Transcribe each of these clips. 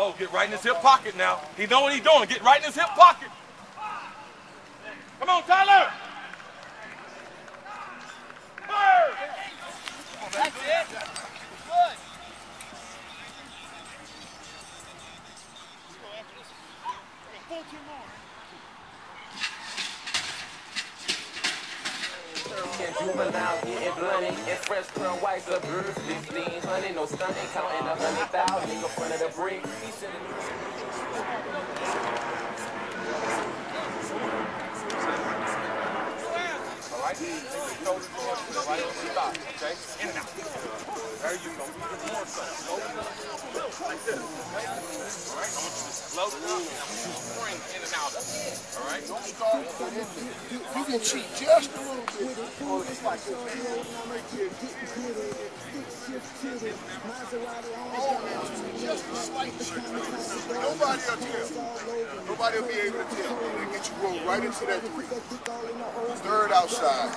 Oh, get right in his hip pocket now. He know what he's doing. Get right in his hip pocket. Come on, Tyler. Fire. That's it. Good. Juvenile, getting bloody, and fresh pearl whites up, 1500, no stunting, counting 100,000 in front of the brick. Alright, shoulders going to the right on the thigh, okay? In and out. There you go. More so. Like this, okay? Alright, I want you to slow down and I want you to spring in and out of it. Alright? Don't start and get in there. You can cheat just a little bit. Oh, it's like this. Just a slight trick. Nobody will tell. Nobody will be able to tell. They get you rolled right into that three. Third outside.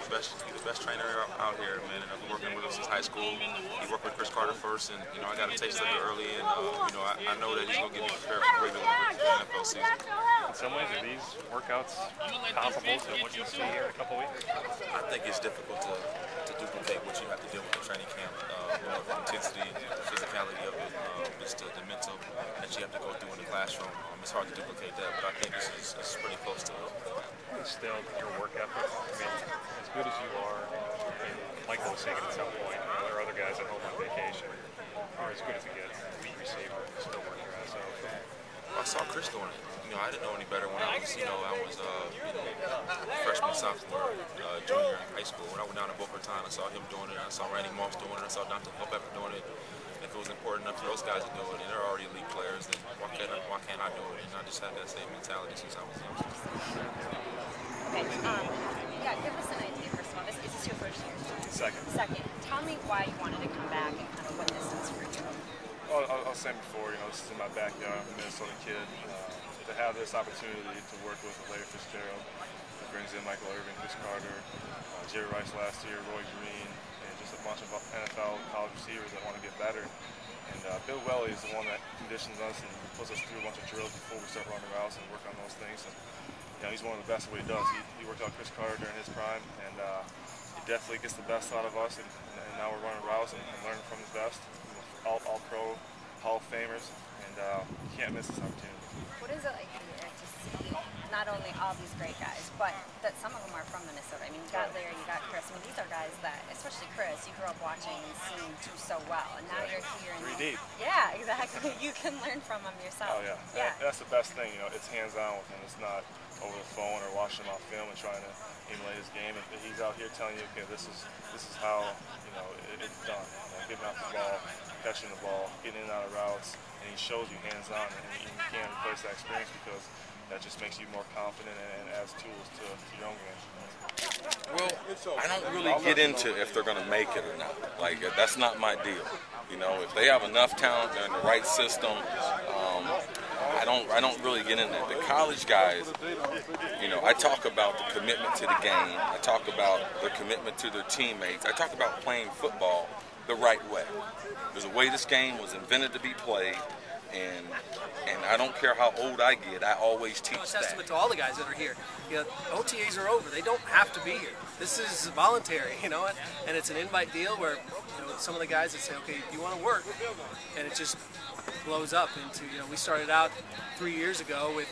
He's the best trainer out here, man, and I've been working with him since high school. He worked with Chris Carter first, and I got a taste of it early, and I know that he's gonna get me prepared for regular the NFL season. In some ways, are these workouts comparable to what you see here in a couple weeks? I think it's difficult to duplicate what you have to deal with in training camp. The intensity, the physicality of it, just the mental that you have to go through in the classroom. It's hard to duplicate that, but I think it's pretty close to it. Still, your work ethic, I mean, as good as you are, and Michael was saying it at some point, there are other guys at home on vacation are as good as it gets. Elite receiver, still working your ass off. I saw Chris doing it. I didn't know any better when I was freshman, sophomore, junior in high school. When I went down to Boca Raton, I saw him doing it. I saw Randy Moss doing it. I saw Dante Culpepper doing it. If it was important enough for those guys to do it, and they're already elite players, then why can't I do it? And I just had that same mentality since I was young. Okay, yeah, give us an idea, first of all. Is this your first year? Second. Second. Tell me why you wanted to come back and kind of what this is for you. Well, I was saying before, this is in my backyard. I'm a Minnesota kid. To have this opportunity to work with Larry Fitzgerald, that brings in Michael Irvin, Chris Carter, Jerry Rice last year, Roy Green, and just a bunch of NFL college receivers that want to get better. And Bill Welly is the one that conditions us and puts us through a bunch of drills before we start running routes and work on those things. And, he's one of the best at what he does. He worked out Chris Carter during his prime, and he definitely gets the best out of us. And now we're running routes and learning from his best. All pro, Hall of Famers, and you can't miss this opportunity. What is it like here to see not only all these great guys, but that some of them are from Minnesota? I mean, you got Larry, you got Chris. I mean, these are guys that, especially Chris, you grew up watching and seeing do so well, and now you're here. And 3D. Yeah, exactly. You can learn from them yourself. Oh yeah. That's the best thing. It's hands-on with him. It's not over the phone or watching him off film and trying to emulate his game. He's out here telling you, okay, this is how it's done. Getting off the ball, catching the ball, getting in and out of routes, and he shows you hands-on, and you can't replace that experience because that just makes you more confident and adds tools to your own game. Well, I don't really get into if they're going to make it or not. Like, that's not my deal. If they have enough talent, they're in the right system. I don't really get into it. The college guys, I talk about the commitment to the game. I talk about their commitment to their teammates. I talk about playing football the right way. There's a way this game was invented to be played, and I don't care how old I get, I always teach that. Testament to all the guys that are here. OTAs are over. They don't have to be here. This is voluntary, and it's an invite deal where some of the guys that say, okay, do you want to work? And it just blows up into, we started out 3 years ago with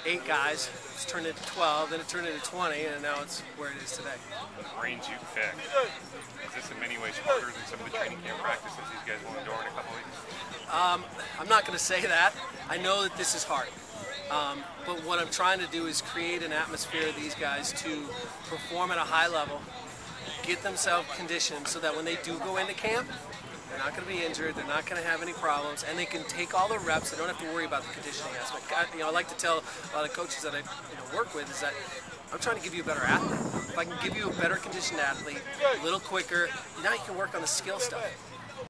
8 guys. It's turned into 12, then it turned into 20, and now it's where it is today. The brains you pick, is this in many ways harder than some of the training camp practices these guys will endure in a couple weeks? I'm not going to say that. I know that this is hard. But what I'm trying to do is create an atmosphere of these guys to perform at a high level, get themselves conditioned so that when they do go into camp, they're not going to be injured, they're not going to have any problems, and they can take all the reps. They don't have to worry about the conditioning aspect. I like to tell a lot of coaches that I work with is that I'm trying to give you a better athlete. If I can give you a better conditioned athlete, a little quicker, now you can work on the skill stuff.